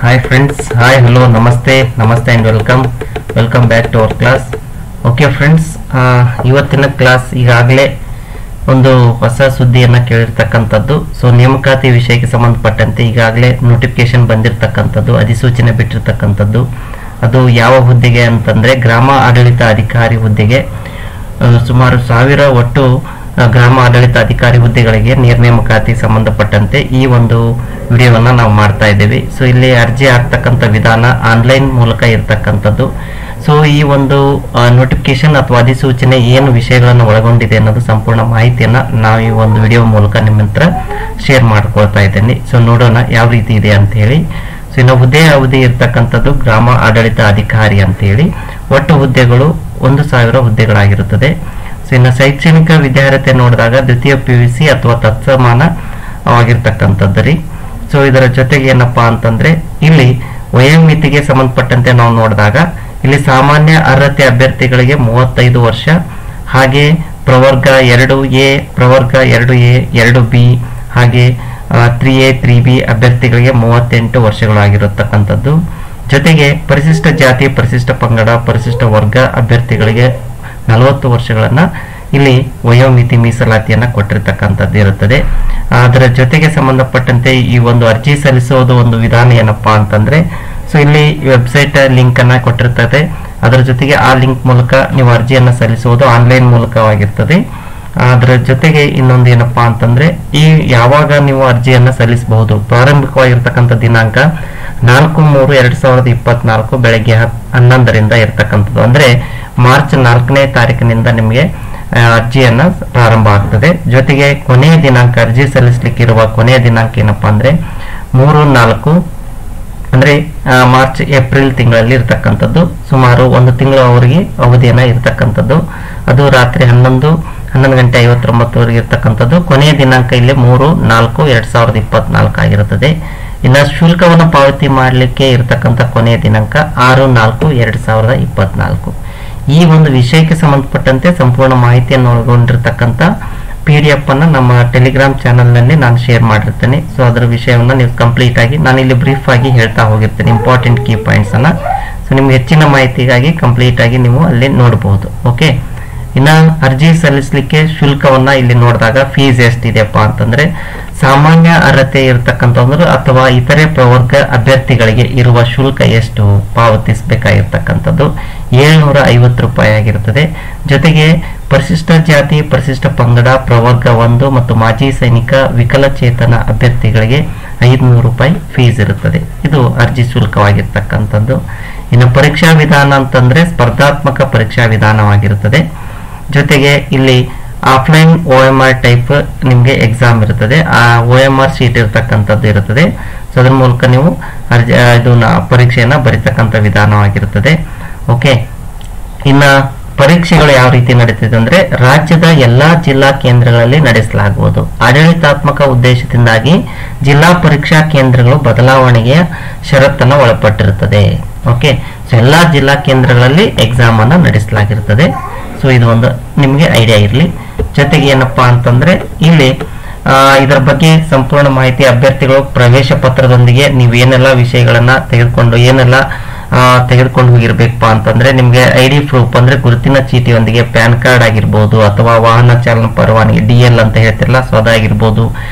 Hi friends, hi, hello, namaste and welcome back to our class. Okay friends, ಇವತ್ತಿನ class ಈಗಾಗಲೇ ಒಂದು ಹೊಸ ಸುದ್ದಿಯನ್ನು ಕೇಳಿರ್ತಕ್ಕಂಥದ್ದು. ಸೊ ನೇಮಕಾತಿ ವಿಷಯಕ್ಕೆ ಸಂಬಂಧಪಟ್ಟಂತೆ ಈಗಾಗಲೇ ನೋಟಿಫಿಕೇಶನ್ ಬಂದಿರತಕ್ಕಂಥದ್ದು, ಅಧಿಸೂಚನೆ ಬಿಟ್ಟಿರ್ತಕ್ಕಂಥದ್ದು. ಅದು ಯಾವ ಹುದ್ದೆಗೆ ಅಂತಂದ್ರೆ ಗ್ರಾಮ ಆಡಳಿತ ಅಧಿಕಾರಿ ಹುದ್ದೆಗೆ ಸುಮಾರು 1000 ಒಟ್ಟು ಗ್ರಾಮ ಆಡಳಿತ ಅಧಿಕಾರಿ ಹುದ್ದೆಗಳಿಗೆ ನೇಮಕಾತಿ ಸಂಬಂಧಪಟ್ಟಂತೆ ಈ ಒಂದು ವಿಡಿಯೋವನ್ನು ನಾವು ಮಾಡ್ತಾ ಇದ್ದೇವೆ. ಸೊ ಇಲ್ಲಿ ಅರ್ಜಿ ಹಾಕ್ತಕ್ಕಂಥ ವಿಧಾನ ಆನ್ಲೈನ್ ಮೂಲಕ ಇರತಕ್ಕಂಥದ್ದು. ಸೊ ಈ ಒಂದು ನೋಟಿಫಿಕೇಶನ್ ಅಥವಾ ಅಧಿಸೂಚನೆ ಏನು ವಿಷಯಗಳನ್ನು ಒಳಗೊಂಡಿದೆ ಅನ್ನೋದು ಸಂಪೂರ್ಣ ಮಾಹಿತಿಯನ್ನು ನಾವು ಈ ಒಂದು ವಿಡಿಯೋ ಮೂಲಕ ನಿಮ್ಮ ಹತ್ರ ಶೇರ್ ಮಾಡ್ಕೊಳ್ತಾ ಇದ್ದೇನೆ. ಸೊ ನೋಡೋಣ ಯಾವ ರೀತಿ ಇದೆ ಅಂತ ಹೇಳಿ. ಸೊ ಇನ್ನು ಹುದ್ದೆ ಅವಧಿ ಇರ್ತಕ್ಕಂಥದ್ದು ಗ್ರಾಮ ಆಡಳಿತ ಅಧಿಕಾರಿ ಅಂತ ಹೇಳಿ ಒಟ್ಟು ಹುದ್ದೆಗಳು 1000 ಹುದ್ದೆಗಳಾಗಿರುತ್ತದೆ. ಸೊ ಇನ್ನು ಶೈಕ್ಷಣಿಕ ವಿದ್ಯಾರ್ಹತೆ ನೋಡಿದಾಗ ದ್ವಿತೀಯ PUC ಅಥವಾ ತತ್ಸಮಾನವಾಗಿರ್ತಕ್ಕಂಥದ್ದು ರೀ. ಸೊ ಇದರ ಜೊತೆಗೆ ಏನಪ್ಪಾ ಅಂತಂದ್ರೆ ಇಲ್ಲಿ ವಯೋಮಿತಿಗೆ ಸಂಬಂಧಪಟ್ಟಂತೆ ನಾವು ನೋಡಿದಾಗ ಇಲ್ಲಿ ಸಾಮಾನ್ಯ ಅರ್ಹತೆ ಅಭ್ಯರ್ಥಿಗಳಿಗೆ 35 ವರ್ಷ, ಹಾಗೆ ಪ್ರವರ್ಗ 2A, ಪ್ರವರ್ಗ 2A, 2B, ಹಾಗೆ 3A 3B ಅಭ್ಯರ್ಥಿಗಳಿಗೆ 38 ವರ್ಷಗಳಾಗಿರತಕ್ಕಂಥದ್ದು. ಜೊತೆಗೆ ಪರಿಶಿಷ್ಟ ಜಾತಿ, ಪರಿಶಿಷ್ಟ ಪಂಗಡ, ಪರಿಶಿಷ್ಟ ವರ್ಗ ಅಭ್ಯರ್ಥಿಗಳಿಗೆ 40 ವರ್ಷಗಳನ್ನ ಇಲ್ಲಿ ವಯೋಮಿತಿ ಮೀಸಲಾತಿಯನ್ನ ಕೊಟ್ಟಿರ್ತಕ್ಕಂಥದ್ದು ಇರುತ್ತದೆ. ಅದರ ಜೊತೆಗೆ ಸಂಬಂಧಪಟ್ಟಂತೆ ಈ ಒಂದು ಅರ್ಜಿ ಸಲ್ಲಿಸೋದು ಒಂದು ವಿಧಾನ ಏನಪ್ಪಾ ಅಂತಂದ್ರೆ, ಸೊ ಇಲ್ಲಿ ವೆಬ್ಸೈಟ್ ಲಿಂಕ್ ಅನ್ನ ಕೊಟ್ಟಿರ್ತದೆ. ಅದರ ಜೊತೆಗೆ ಆ ಲಿಂಕ್ ಮೂಲಕ ನೀವು ಅರ್ಜಿಯನ್ನ ಸಲ್ಲಿಸುವುದು ಆನ್ಲೈನ್ ಮೂಲಕವಾಗಿರ್ತದೆ. ಅದರ ಜೊತೆಗೆ ಇನ್ನೊಂದು ಏನಪ್ಪಾ ಅಂತಂದ್ರೆ ಈ ಯಾವಾಗ ನೀವು ಅರ್ಜಿಯನ್ನ ಸಲ್ಲಿಸಬಹುದು, ಪ್ರಾರಂಭಿಕವಾಗಿರ್ತಕ್ಕಂಥ ದಿನಾಂಕ 4/3/2024 ಬೆಳಗ್ಗೆ 11ರಿಂದ ಇರ್ತಕ್ಕಂಥದ್ದು. ಅಂದ್ರೆ ಮಾರ್ಚ್ 4ನೇ ತಾರೀಕಿನಿಂದ ನಿಮಗೆ ಅರ್ಜಿಯನ್ನ ಪ್ರಾರಂಭ ಆಗ್ತದೆ. ಜೊತೆಗೆ ಕೊನೆಯ ದಿನಾಂಕ, ಅರ್ಜಿ ಸಲ್ಲಿಸಲಿಕ್ಕಿರುವ ಕೊನೆಯ ದಿನಾಂಕ ಏನಪ್ಪಾ ಅಂದ್ರೆ 3-4 ಅಂದ್ರೆ ಮಾರ್ಚ್ ಏಪ್ರಿಲ್ ತಿಂಗಳಲ್ಲಿ ಇರ್ತಕ್ಕಂಥದ್ದು. ಸುಮಾರು 1 ತಿಂಗಳವರೆಗೆ ಅವಧಿಯನ್ನ ಇರ್ತಕ್ಕಂಥದ್ದು. ಅದು ರಾತ್ರಿ 11:59 ಇರ್ತಕ್ಕಂಥದ್ದು. ಕೊನೆಯ ದಿನಾಂಕ ಇಲ್ಲಿ 3-4/2024 ಆಗಿರುತ್ತದೆ. ಇನ್ನು ಶುಲ್ಕವನ್ನು ಪಾವತಿ ಮಾಡಲಿಕ್ಕೆ ಇರತಕ್ಕಂಥ ಕೊನೆಯ ದಿನಾಂಕ 6-4/2024. ಈ ಒಂದು ವಿಷಯಕ್ಕೆ ಸಂಬಂಧಪಟ್ಟಂತೆ ಸಂಪೂರ್ಣ ಮಾಹಿತಿಯನ್ನು ಒಳಗೊಂಡಿರ್ತಕ್ಕಂಥ PDF ಅನ್ನು ನಮ್ಮ ಟೆಲಿಗ್ರಾಮ್ ಚಾನಲ್ ನಲ್ಲಿ ನಾನು ಶೇರ್ ಮಾಡಿರ್ತೇನೆ. ಸೊ ಅದರ ವಿಷಯವನ್ನು ನೀವು ಕಂಪ್ಲೀಟ್ ಆಗಿ ನಾನು ಇಲ್ಲಿ ಬ್ರೀಫ್ ಆಗಿ ಹೇಳ್ತಾ ಹೋಗಿರ್ತೇನೆ, ಇಂಪಾರ್ಟೆಂಟ್ ಕೀ ಪಾಯಿಂಟ್ಸ್ ಅನ್ನ. ಸೊ ನಿಮ್ಗೆ ಹೆಚ್ಚಿನ ಮಾಹಿತಿಗಾಗಿ ಕಂಪ್ಲೀಟ್ ಆಗಿ ನೀವು ಅಲ್ಲಿ ನೋಡಬಹುದು. ಓಕೆ, ಇನ್ನ ಅರ್ಜಿ ಸಲ್ಲಿಸಲಿಕ್ಕೆ ಶುಲ್ಕವನ್ನ ಇಲ್ಲಿ ನೋಡಿದಾಗ ಫೀಸ್ ಎಷ್ಟಿದೆಯಪ್ಪ ಅಂತಂದ್ರೆ ಸಾಮಾನ್ಯ ಅರ್ಹತೆ ಇರತಕ್ಕಂಥವ್ರು ಅಥವಾ ಇತರೆ ಪ್ರವರ್ಗ ಅಭ್ಯರ್ಥಿಗಳಿಗೆ ಇರುವ ಶುಲ್ಕ ಎಷ್ಟು ಪಾವತಿಸಬೇಕಾಗಿರ್ತಕ್ಕಂಥದ್ದು 750 ರೂಪಾಯಿ ಆಗಿರುತ್ತದೆ. ಜೊತೆಗೆ ಪರಿಶಿಷ್ಟ ಜಾತಿ, ಪರಿಶಿಷ್ಟ ಪಂಗಡ, ಪ್ರವರ್ಗ 1 ಮತ್ತು ಮಾಜಿ ಸೈನಿಕ, ವಿಕಲಚೇತನ ಅಭ್ಯರ್ಥಿಗಳಿಗೆ 500 ರೂಪಾಯಿ ಫೀಸ್ ಇರುತ್ತದೆ. ಇದು ಅರ್ಜಿ ಶುಲ್ಕವಾಗಿರ್ತಕ್ಕಂಥದ್ದು. ಇನ್ನು ಪರೀಕ್ಷಾ ವಿಧಾನ ಅಂತಂದ್ರೆ ಸ್ಪರ್ಧಾತ್ಮಕ ಪರೀಕ್ಷಾ ವಿಧಾನವಾಗಿರುತ್ತದೆ. ಜೊತೆಗೆ ಇಲ್ಲಿ ಆಫ್ಲೈನ್ OMR ಟೈಪ್ ನಿಮಗೆ ಎಕ್ಸಾಮ್ ಇರುತ್ತದೆ. ಆ OMR ಶೀಟ್ ಇರತಕ್ಕಂಥದ್ದು ಇರುತ್ತದೆ. ಸೊ ಅದರ ಮೂಲಕ ನೀವು ಪರೀಕ್ಷೆಯನ್ನ ಬರೀತಕ್ಕಂಥ ವಿಧಾನವಾಗಿರುತ್ತದೆ. ಓಕೆ, ಇನ್ನ ಪರೀಕ್ಷೆಗಳು ಯಾವ ರೀತಿ ನಡೀತಿದೆ ಅಂದ್ರೆ ರಾಜ್ಯದ ಎಲ್ಲಾ ಜಿಲ್ಲಾ ಕೇಂದ್ರಗಳಲ್ಲಿ ನಡೆಸಲಾಗುವುದು. ಆಡಳಿತಾತ್ಮಕ ಉದ್ದೇಶದಿಂದಾಗಿ ಜಿಲ್ಲಾ ಪರೀಕ್ಷಾ ಕೇಂದ್ರಗಳು ಬದಲಾವಣೆಗೆ ಷರತ್ತನ್ನು ಒಳಪಟ್ಟಿರುತ್ತದೆ. ಓಕೆ, ಸೊ ಎಲ್ಲಾ ಜಿಲ್ಲಾ ಕೇಂದ್ರಗಳಲ್ಲಿ ಎಕ್ಸಾಮ್ ಅನ್ನು ನಡೆಸಲಾಗಿರುತ್ತದೆ. ಸೊ ಇದು ಒಂದು ನಿಮಗೆ ಐಡಿಯಾ ಇರಲಿ. ಜೊತೆಗೆ ಏನಪ್ಪಾ ಅಂತಂದ್ರೆ ಇಲ್ಲಿ ಇದರ ಬಗ್ಗೆ ಸಂಪೂರ್ಣ ಮಾಹಿತಿ ಅಭ್ಯರ್ಥಿಗಳು ಪ್ರವೇಶ ಪತ್ರದೊಂದಿಗೆ ನೀವೇನೆಲ್ಲ ವಿಷಯಗಳನ್ನ ತೆಗೆದುಕೊಂಡು ಹೋಗಿರ್ಬೇಕಪ್ಪ ಅಂತಂದ್ರೆ ನಿಮ್ಗೆ ID ಪ್ರೂಫ್ ಅಂದ್ರೆ ಗುರುತಿನ ಚೀಟಿಯೊಂದಿಗೆ ಪ್ಯಾನ್ ಕಾರ್ಡ್ ಆಗಿರ್ಬೋದು, ಅಥವಾ ವಾಹನ ಚಾಲನಾ ಪರವಾನಗಿ DL ಅಂತ ಹೇಳ್ತಿರಲ್ಲ, ಸೊ ಅದಾಗಿರ್ಬೋದು,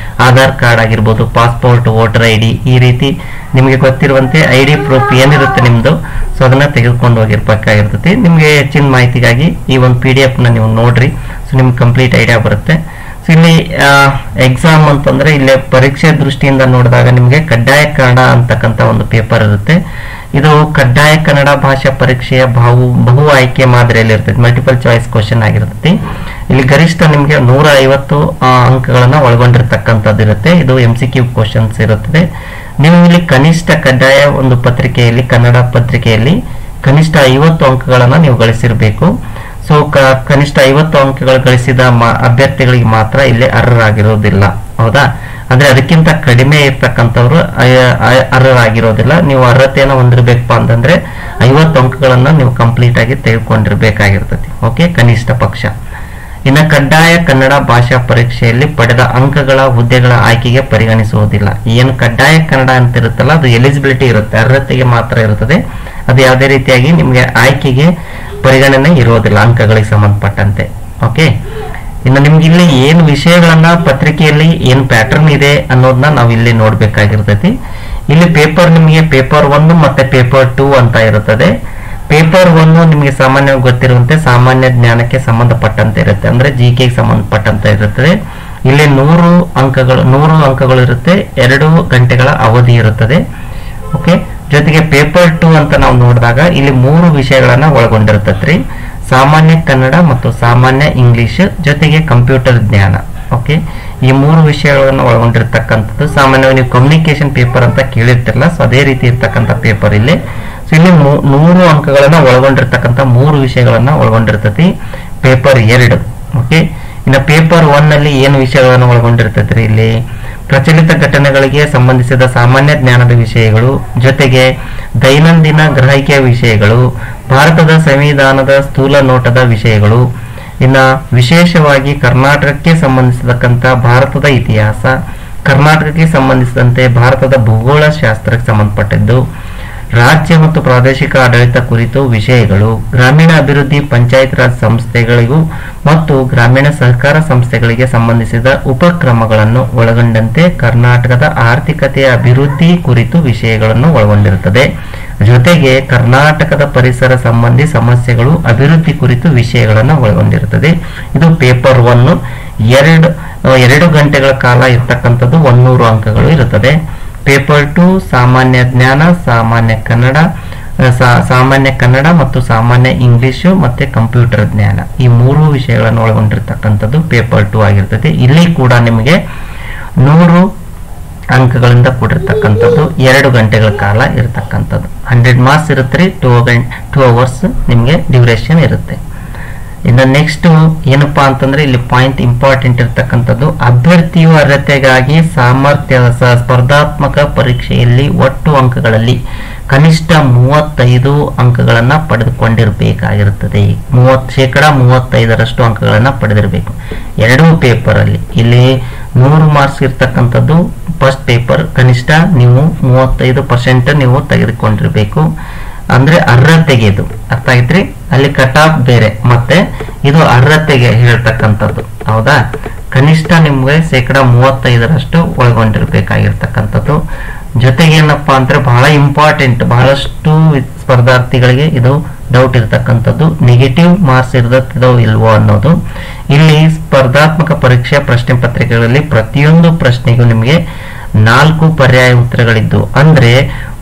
ಆಧಾರ್ ಕಾರ್ಡ್ ಆಗಿರ್ಬೋದು, ಪಾಸ್ಪೋರ್ಟ್, ವೋಟರ್ ID, ಈ ರೀತಿ ನಿಮಗೆ ಗೊತ್ತಿರುವಂತೆ ID ಪ್ರೂಫ್ ಏನಿರುತ್ತೆ ನಿಮ್ದು, ಸೊ ಅದನ್ನ ತೆಗೆದುಕೊಂಡು ಹೋಗಿರ್ಬೇಕಾಗಿರ್ತೈತಿ. ನಿಮ್ಗೆ ಹೆಚ್ಚಿನ ಮಾಹಿತಿಗಾಗಿ ಈ ಒಂದು PDF ನ ನೀವು ನೋಡ್ರಿ. ಸೊ ನಿಮ್ಗೆ ಕಂಪ್ಲೀಟ್ ಐಡಿಯಾ ಬರುತ್ತೆ. ಸೊ ಇಲ್ಲಿ ಎಕ್ಸಾಮ್ ಅಂತಂದ್ರೆ ಇಲ್ಲಿ ಪರೀಕ್ಷೆ ದೃಷ್ಟಿಯಿಂದ ನೋಡಿದಾಗ ನಿಮ್ಗೆ ಕಡ್ಡಾಯ ಕನ್ನಡ ಅಂತಕ್ಕಂಥ ಒಂದು ಪೇಪರ್ ಇರುತ್ತೆ. ಇದು ಕಡ್ಡಾಯ ಕನ್ನಡ ಭಾಷಾ ಪರೀಕ್ಷೆಯ ಬಹು ಆಯ್ಕೆ ಮಾದರಿಯಲ್ಲಿ ಇರ್ತದೆ, ಮಲ್ಟಿಪಲ್ ಚಾಯ್ಸ್ ಕ್ವಶನ್ ಆಗಿರ್ತದೆ. ಇಲ್ಲಿ ಗರಿಷ್ಠ ನಿಮ್ಗೆ 150 ಅಂಕಗಳನ್ನ ಒಳಗೊಂಡಿರ್ತಕ್ಕಂಥದ್ದು ಇರುತ್ತೆ. ಇದು MCQ ಕ್ವಶನ್ಸ್ ಇರುತ್ತದೆ. ನೀವು ಇಲ್ಲಿ ಕನಿಷ್ಠ ಕಡ್ಡಾಯ ಒಂದು ಪತ್ರಿಕೆಯಲ್ಲಿ, ಕನ್ನಡ ಪತ್ರಿಕೆಯಲ್ಲಿ ಕನಿಷ್ಠ 50 ಅಂಕಗಳನ್ನ ನೀವು ಗಳಿಸಿರ್ಬೇಕು. ಸೊ ಕನಿಷ್ಠ 50 ಅಂಕಗಳು ಗಳಿಸಿದ ಅಭ್ಯರ್ಥಿಗಳಿಗೆ ಮಾತ್ರ ಇಲ್ಲಿ ಅರ್ಹರಾಗಿರೋದಿಲ್ಲ. ಹೌದಾ? ಅಂದ್ರೆ ಅದಕ್ಕಿಂತ ಕಡಿಮೆ ಇರ್ತಕ್ಕಂಥವ್ರು ಅರ್ಹರಾಗಿರೋದಿಲ್ಲ. ನೀವು ಅರ್ಹತೆಯನ್ನು ಹೊಂದಿರಬೇಕಪ್ಪ ಅಂತಂದ್ರೆ 50 ಅಂಕಗಳನ್ನ ನೀವು ಕಂಪ್ಲೀಟ್ ಆಗಿ ತೆಗೆದುಕೊಂಡಿರ್ಬೇಕಾಗಿರ್ತದೆ. ಓಕೆ, ಕನಿಷ್ಠ ಪಕ್ಷ. ಇನ್ನು ಕಡ್ಡಾಯ ಕನ್ನಡ ಭಾಷಾ ಪರೀಕ್ಷೆಯಲ್ಲಿ ಪಡೆದ ಅಂಕಗಳ ಹುದ್ದೆಗಳ ಆಯ್ಕೆಗೆ ಪರಿಗಣಿಸುವುದಿಲ್ಲ. ಏನು ಕಡ್ಡಾಯ ಕನ್ನಡ ಅಂತ ಇರುತ್ತಲ್ಲ, ಅದು ಎಲಿಜಿಬಿಲಿಟಿ ಇರುತ್ತೆ, ಅರ್ಹತೆಗೆ ಮಾತ್ರ ಇರುತ್ತದೆ. ಅದು ಯಾವುದೇ ರೀತಿಯಾಗಿ ನಿಮಗೆ ಆಯ್ಕೆಗೆ ಪರಿಗಣನೆ ಇರುವುದಿಲ್ಲ ಅಂಕಗಳಿಗೆ ಸಂಬಂಧಪಟ್ಟಂತೆ. ಓಕೆ, ಇನ್ನು ನಿಮ್ಗೆ ಇಲ್ಲಿ ಏನು ವಿಷಯಗಳನ್ನ ಪತ್ರಿಕೆಯಲ್ಲಿ ಏನು ಪ್ಯಾಟರ್ನ್ ಇದೆ ಅನ್ನೋದನ್ನ ನಾವು ಇಲ್ಲಿ ನೋಡ್ಬೇಕಾಗಿರ್ತೈತಿ. ಇಲ್ಲಿ ಪೇಪರ್ ನಿಮಗೆ ಪೇಪರ್ 1 ಮತ್ತೆ ಪೇಪರ್ 2 ಅಂತ ಇರುತ್ತದೆ. ಪೇಪರ್ 1 ನಿಮಗೆ ಸಾಮಾನ್ಯವಾಗಿ ಗೊತ್ತಿರುವಂತೆ ಸಾಮಾನ್ಯ ಜ್ಞಾನಕ್ಕೆ ಸಂಬಂಧಪಟ್ಟಂತೆ ಇರುತ್ತೆ, ಅಂದ್ರೆ ಜಿಕೆಗೆ ಸಂಬಂಧಪಟ್ಟಂತೆ ಇರುತ್ತದೆ. ಇಲ್ಲಿ 100 ಅಂಕಗಳು ಇರುತ್ತೆ, 2 ಗಂಟೆಗಳ ಅವಧಿ ಇರುತ್ತದೆ. ಓಕೆ, ಜೊತೆಗೆ ಪೇಪರ್ 2 ಅಂತ ನಾವು ನೋಡಿದಾಗ ಇಲ್ಲಿ 3 ವಿಷಯಗಳನ್ನ ಒಳಗೊಂಡಿರ್ತೈತ್ರಿ. ಸಾಮಾನ್ಯ ಕನ್ನಡ ಮತ್ತು ಸಾಮಾನ್ಯ ಇಂಗ್ಲಿಷ್ ಜೊತೆಗೆ ಕಂಪ್ಯೂಟರ್ ಜ್ಞಾನ. ಓಕೆ, ಈ 3 ವಿಷಯಗಳನ್ನು ಒಳಗೊಂಡಿರ್ತಕ್ಕಂಥದ್ದು. ಸಾಮಾನ್ಯವಾಗಿ ನೀವು ಕಮ್ಯುನಿಕೇಶನ್ ಪೇಪರ್ ಅಂತ ಕೇಳಿರ್ತಿರಲ್ಲ, ಸೊ ಅದೇ ರೀತಿ ಇರ್ತಕ್ಕಂಥ ಪೇಪರ್ ಇಲ್ಲಿ. ಸೊ ಇಲ್ಲಿ 100 ಅಂಕಗಳನ್ನ ಒಳಗೊಂಡಿರ್ತಕ್ಕಂಥ 3 ವಿಷಯಗಳನ್ನ ಒಳಗೊಂಡಿರ್ತೈತಿ ಪೇಪರ್ 2. ಓಕೆ, ಇನ್ನು ಪೇಪರ್ 1 ನಲ್ಲಿ ಏನು ವಿಷಯಗಳನ್ನು ಒಳಗೊಂಡಿರ್ತೈತ್ರಿ? ಇಲ್ಲಿ ಪ್ರಚಲಿತ ಘಟನೆಗಳಿಗೆ ಸಂಬಂಧಿಸಿದ ಸಾಮಾನ್ಯ ಜ್ಞಾನದ ವಿಷಯಗಳು, ಜೊತೆಗೆ ದೈನಂದಿನ ಗ್ರಹಿಕೆಯ ವಿಷಯಗಳು, ಭಾರತದ ಸಂವಿಧಾನದ ಸ್ಥೂಲ ನೋಟದ ವಿಷಯಗಳು, ಇನ್ನ ವಿಶೇಷವಾಗಿ ಕರ್ನಾಟಕಕ್ಕೆ ಸಂಬಂಧಿಸಿದಕ್ಕಂತ ಭಾರತದ ಇತಿಹಾಸ, ಕರ್ನಾಟಕಕ್ಕೆ ಸಂಬಂಧಿಸಿದಂತೆ ಭಾರತದ ಭೂಗೋಳ ಶಾಸ್ತ್ರಕ್ಕೆ ಸಂಬಂಧಪಟ್ಟಿದ್ದು, ರಾಜ್ಯ ಮತ್ತು ಪ್ರಾದೇಶಿಕ ಆಡಳಿತ ಕುರಿತು ವಿಷಯಗಳು, ಗ್ರಾಮೀಣ ಅಭಿವೃದ್ಧಿ ಪಂಚಾಯತ್ ರಾಜ್ ಸಂಸ್ಥೆಗಳಿಗೂ ಮತ್ತು ಗ್ರಾಮೀಣ ಸಹಕಾರ ಸಂಸ್ಥೆಗಳಿಗೆ ಸಂಬಂಧಿಸಿದ ಉಪಕ್ರಮಗಳನ್ನು ಒಳಗೊಂಡಂತೆ ಕರ್ನಾಟಕದ ಆರ್ಥಿಕತೆಯ ಅಭಿವೃದ್ಧಿ ಕುರಿತು ವಿಷಯಗಳನ್ನು ಒಳಗೊಂಡಿರುತ್ತದೆ. ಜೊತೆಗೆ ಕರ್ನಾಟಕದ ಪರಿಸರ ಸಂಬಂಧಿ ಸಮಸ್ಯೆಗಳು, ಅಭಿವೃದ್ಧಿ ಕುರಿತು ವಿಷಯಗಳನ್ನು ಒಳಗೊಂಡಿರುತ್ತದೆ. ಇದು ಪೇಪರ್ 1. 2 ಗಂಟೆಗಳ ಕಾಲ ಇರ್ತಕ್ಕಂಥದ್ದು, 100 ಅಂಕಗಳು ಇರುತ್ತದೆ. ಪೇಪರ್ 2 ಸಾಮಾನ್ಯ ಜ್ಞಾನ, ಸಾಮಾನ್ಯ ಕನ್ನಡ ಮತ್ತು ಸಾಮಾನ್ಯ ಇಂಗ್ಲಿಷು ಮತ್ತೆ ಕಂಪ್ಯೂಟರ್ ಜ್ಞಾನ, ಈ 3 ವಿಷಯಗಳನ್ನು ಒಳಗೊಂಡಿರ್ತಕ್ಕಂಥದ್ದು ಪೇಪರ್ 2 ಆಗಿರ್ತದೆ. ಇಲ್ಲಿ ಕೂಡ ನಿಮಗೆ 100 ಅಂಕಗಳಿಂದ ಕೂಡಿರ್ತಕ್ಕಂಥದ್ದು, 2 ಗಂಟೆಗಳ ಕಾಲ ಇರತಕ್ಕಂಥದ್ದು. 100 ಮಾರ್ಕ್ಸ್ ಇರುತ್ತೆ, 2 ಅವರ್ಸ್ ನಿಮಗೆ ಡ್ಯೂರೇಷನ್ ಇರುತ್ತೆ. ಇನ್ನು ನೆಕ್ಸ್ಟ್ ಏನಪ್ಪಾ ಅಂತಂದ್ರೆ ಇಲ್ಲಿ ಪಾಯಿಂಟ್ ಇಂಪಾರ್ಟೆಂಟ್ ಇರ್ತಕ್ಕಂಥದ್ದು, ಅಭ್ಯರ್ಥಿಯು ಅರ್ಹತೆಗಾಗಿ ಸಾಮರ್ಥ್ಯದ ಸ್ಪರ್ಧಾತ್ಮಕ ಪರೀಕ್ಷೆಯಲ್ಲಿ ಒಟ್ಟು ಅಂಕಗಳಲ್ಲಿ ಕನಿಷ್ಠ 35 ಅಂಕಗಳನ್ನ ಪಡೆದುಕೊಂಡಿರಬೇಕಾಗಿರುತ್ತದೆ. 35% ಅಂಕಗಳನ್ನ ಪಡೆದಿರಬೇಕು 2 ಪೇಪರ್ ಅಲ್ಲಿ. ಇಲ್ಲಿ 100 ಮಾರ್ಕ್ಸ್ ಇರ್ತಕ್ಕಂಥದ್ದು ಫಸ್ಟ್ ಪೇಪರ್, ಕನಿಷ್ಠ ನೀವು 35% ನೀವು ತೆಗೆದುಕೊಂಡಿರ್ಬೇಕು. ಅಂದ್ರೆ ಅರ್ಹತೆಗೆ, ಇದು ಅರ್ಥ ಆಗೈತ್ರಿ? ಅಲ್ಲಿ ಕಟ್ ಆಫ್ ಬೇರೆ, ಮತ್ತೆ ಇದು ಅರ್ಹತೆಗೆ ಹೇಳ್ತಕ್ಕಂಥದ್ದು. ಹೌದಾ? ಕನಿಷ್ಠ ನಿಮ್ಗೆ 35% ಒಳಗೊಂಡಿರ್ಬೇಕಾಗಿರ್ತಕ್ಕಂಥದ್ದು. ಜೊತೆಗೆ ಏನಪ್ಪಾ ಅಂದ್ರೆ ಬಹಳ ಇಂಪಾರ್ಟೆಂಟ್, ಬಹಳಷ್ಟು ಸ್ಪರ್ಧಾರ್ಥಿಗಳಿಗೆ ಇದು ಡೌಟ್ ಇರ್ತಕ್ಕಂಥದ್ದು, ನೆಗೆಟಿವ್ ಮಾರ್ಕ್ಸ್ ಇರ್ತದೋ ಇಲ್ವೋ ಅನ್ನೋದು. ಇಲ್ಲಿ ಸ್ಪರ್ಧಾತ್ಮಕ ಪರೀಕ್ಷಾ ಪ್ರಶ್ನೆ ಪತ್ರಿಕೆಗಳಲ್ಲಿ ಪ್ರತಿಯೊಂದು ಪ್ರಶ್ನೆಗೂ ನಿಮಗೆ 4 ಪರ್ಯಾಯ ಉತ್ತರಗಳಿದ್ದು, ಅಂದ್ರೆ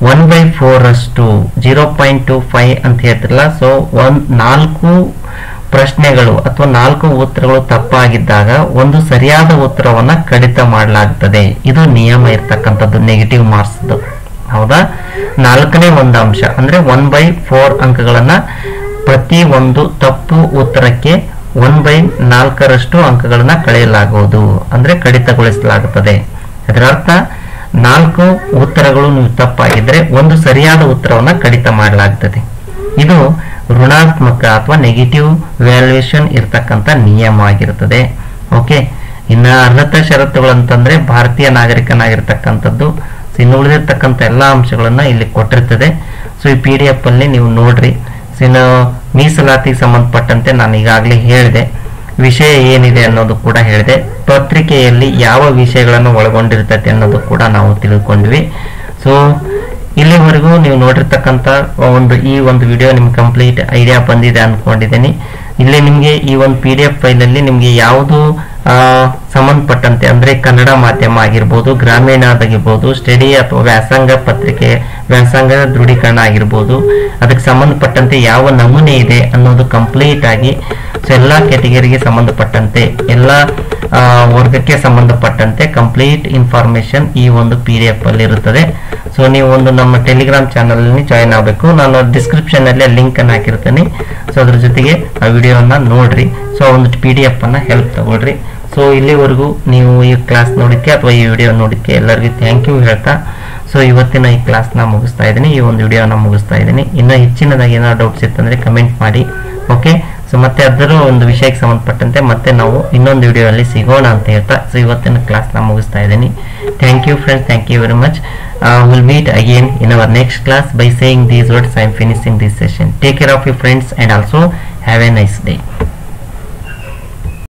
1/4 0.25 ಅಂತ ಹೇಳ್ತಿರಲ್ಲ. ಸೊ 4 ಪ್ರಶ್ನೆಗಳು ಅಥವಾ 4 ಉತ್ತರಗಳು ತಪ್ಪಾಗಿದ್ದಾಗ ಒಂದು ಸರಿಯಾದ ಉತ್ತರವನ್ನ ಕಡಿತ ಮಾಡಲಾಗುತ್ತದೆ. ಇದು ನಿಯಮ ಇರ್ತಕ್ಕಂಥದ್ದು ನೆಗೆಟಿವ್ ಮಾರ್ಕ್ಸ್. ಹೌದಾ? 4ನೇ ಒಂದು ಅಂಶ ಅಂದ್ರೆ 1/4 ಅಂಕಗಳನ್ನ ಪ್ರತಿ ಒಂದು ತಪ್ಪು ಉತ್ತರಕ್ಕೆ 1/4 ಅಂಕಗಳನ್ನ ಕಳೆಯಲಾಗುವುದು, ಅಂದ್ರೆ ಕಡಿತಗೊಳಿಸಲಾಗುತ್ತದೆ. ಅದರ ಅರ್ಥ 4 ಉತ್ತರಗಳು ನೀವು ತಪ್ಪಾಗಿದ್ರೆ ಒಂದು ಸರಿಯಾದ ಉತ್ತರವನ್ನ ಕಡಿತ ಮಾಡಲಾಗುತ್ತದೆ. ಇದು ಋಣಾತ್ಮಕ ಅಥವಾ ನೆಗೆಟಿವ್ ವ್ಯಾಲ್ಯೂಯೇಷನ್ ಇರ್ತಕ್ಕಂಥ ನಿಯಮ ಆಗಿರುತ್ತದೆ. ಓಕೆ, ಇನ್ನ ಅರ್ಹತಾ ಷರತ್ತುಗಳು ಅಂತಂದ್ರೆ ಭಾರತೀಯ ನಾಗರಿಕನಾಗಿರ್ತಕ್ಕಂಥದ್ದು. ಇನ್ನು ಉಳಿದಿರ್ತಕ್ಕಂಥ ಎಲ್ಲಾ ಅಂಶಗಳನ್ನ ಇಲ್ಲಿ ಕೊಟ್ಟಿರ್ತದೆ. ಸೊ ಈ PDF ಅಲ್ಲಿ ನೀವು ನೋಡ್ರಿ. ಇನ್ನು ಮೀಸಲಾತಿಗೆ ಸಂಬಂಧಪಟ್ಟಂತೆ ನಾನು ಈಗಾಗಲೇ ಹೇಳಿದೆ, ವಿಷಯ ಏನಿದೆ ಅನ್ನೋದು ಕೂಡ ಹೇಳಿದೆ. ಪತ್ರಿಕೆಯಲ್ಲಿ ಯಾವ ವಿಷಯಗಳನ್ನು ಒಳಗೊಂಡಿರ್ತೈತೆ ಅನ್ನೋದು ಕೂಡ ನಾವು ತಿಳ್ಕೊಂಡ್ವಿ. ಸೊ ಇಲ್ಲಿವರೆಗೂ ನೀವು ನೋಡಿರ್ತಕ್ಕಂಥ ಈ ಒಂದು ವಿಡಿಯೋ ನಿಮ್ಗೆ ಕಂಪ್ಲೀಟ್ ಐಡಿಯಾ ಬಂದಿದೆ ಅನ್ಕೊಂಡಿದ್ದೀನಿ. ಇಲ್ಲಿ ನಿಮ್ಗೆ ಈ ಒಂದು PDF ಫೈಲಲ್ಲಿ ನಿಮ್ಗೆ ಯಾವುದು ಸಂಬಂಧಪಟ್ಟಂತೆ ಅಂದ್ರೆ ಕನ್ನಡ ಮಾಧ್ಯಮ ಆಗಿರ್ಬೋದು, ಗ್ರಾಮೀಣದಾಗಿರ್ಬೋದು, ಸ್ಟಡಿ ಅಥವಾ ವ್ಯಾಸಂಗ ಪತ್ರಿಕೆ, ವ್ಯಾಸಂಗ ದೃಢೀಕರಣ ಆಗಿರ್ಬೋದು, ಅದಕ್ಕೆ ಸಂಬಂಧಪಟ್ಟಂತೆ ಯಾವ ನಮೂನೆ ಇದೆ ಅನ್ನೋದು ಕಂಪ್ಲೀಟ್ ಆಗಿ ಎಲ್ಲಾ ಕ್ಯಾಟಗರಿಗೆ ಸಂಬಂಧಪಟ್ಟಂತೆ, ಎಲ್ಲಾ ವರ್ಗಕ್ಕೆ ಸಂಬಂಧಪಟ್ಟಂತೆ ಕಂಪ್ಲೀಟ್ ಇನ್ಫಾರ್ಮೇಶನ್ ಈ ಒಂದು PDF ಅಲ್ಲಿ ಇರುತ್ತದೆ. ಸೊ ನೀವು ಒಂದು ನಮ್ಮ ಟೆಲಿಗ್ರಾಮ್ ಚಾನಲ್ ಅಲ್ಲಿ ಜಾಯಿನ್ ಆಗಬೇಕು. ನಾನು ಡಿಸ್ಕ್ರಿಪ್ಷನ್ ಅಲ್ಲಿ ಲಿಂಕ್ ಅನ್ನು ಹಾಕಿರ್ತೇನೆ. ಸೊ ಅದ್ರ ಜೊತೆಗೆ ಆ ವಿಡಿಯೋನ ನೋಡ್ರಿ. ಸೊ ಒಂದು PDF ಅನ್ನ ಹೆಲ್ಪ್ ತಗೊಳ್ರಿ. ಸೊ ಇಲ್ಲಿವರೆಗೂ ನೀವು ಈ ಕ್ಲಾಸ್ ನೋಡಿಕ್ಕೆ ಅಥವಾ ಈ ವಿಡಿಯೋ ನೋಡಿಕ್ಕೆ ಎಲ್ಲರಿಗೂ ಥ್ಯಾಂಕ್ ಯು ಹೇಳ್ತಾ, ಸೊ ಇವತ್ತಿನ ಈ ಕ್ಲಾಸ್ನ ಮುಗಿಸ್ತಾ ಇದ್ದೀನಿ, ಈ ಒಂದು ವಿಡಿಯೋನ ಮುಗಿಸ್ತಾ ಇದ್ದೀನಿ. ಇನ್ನೂ ಹೆಚ್ಚಿನದಾಗಿ ಏನಾದ್ರು ಡೌಟ್ಸ್ ಇತ್ತಂದ್ರೆ ಕಮೆಂಟ್ ಮಾಡಿ. ಓಕೆ, ಸೊ ಮತ್ತೆ ಅದರ ಒಂದು ವಿಷಯಕ್ಕೆ ಸಂಬಂಧಪಟ್ಟಂತೆ ಮತ್ತೆ ನಾವು ಇನ್ನೊಂದು ವಿಡಿಯೋದಲ್ಲಿ ಸಿಗೋಣ ಅಂತ ಹೇಳ್ತಾ ಸೊ ಇವತ್ತಿನ ಕ್ಲಾಸ್ನ ಮುಗಿಸ್ತಾ ಇದ್ದೀನಿ. Thank you friends, thank you very much. We'll meet again in our next class. By saying these words, I am finishing this session. Take care of your friends and also have a nice day.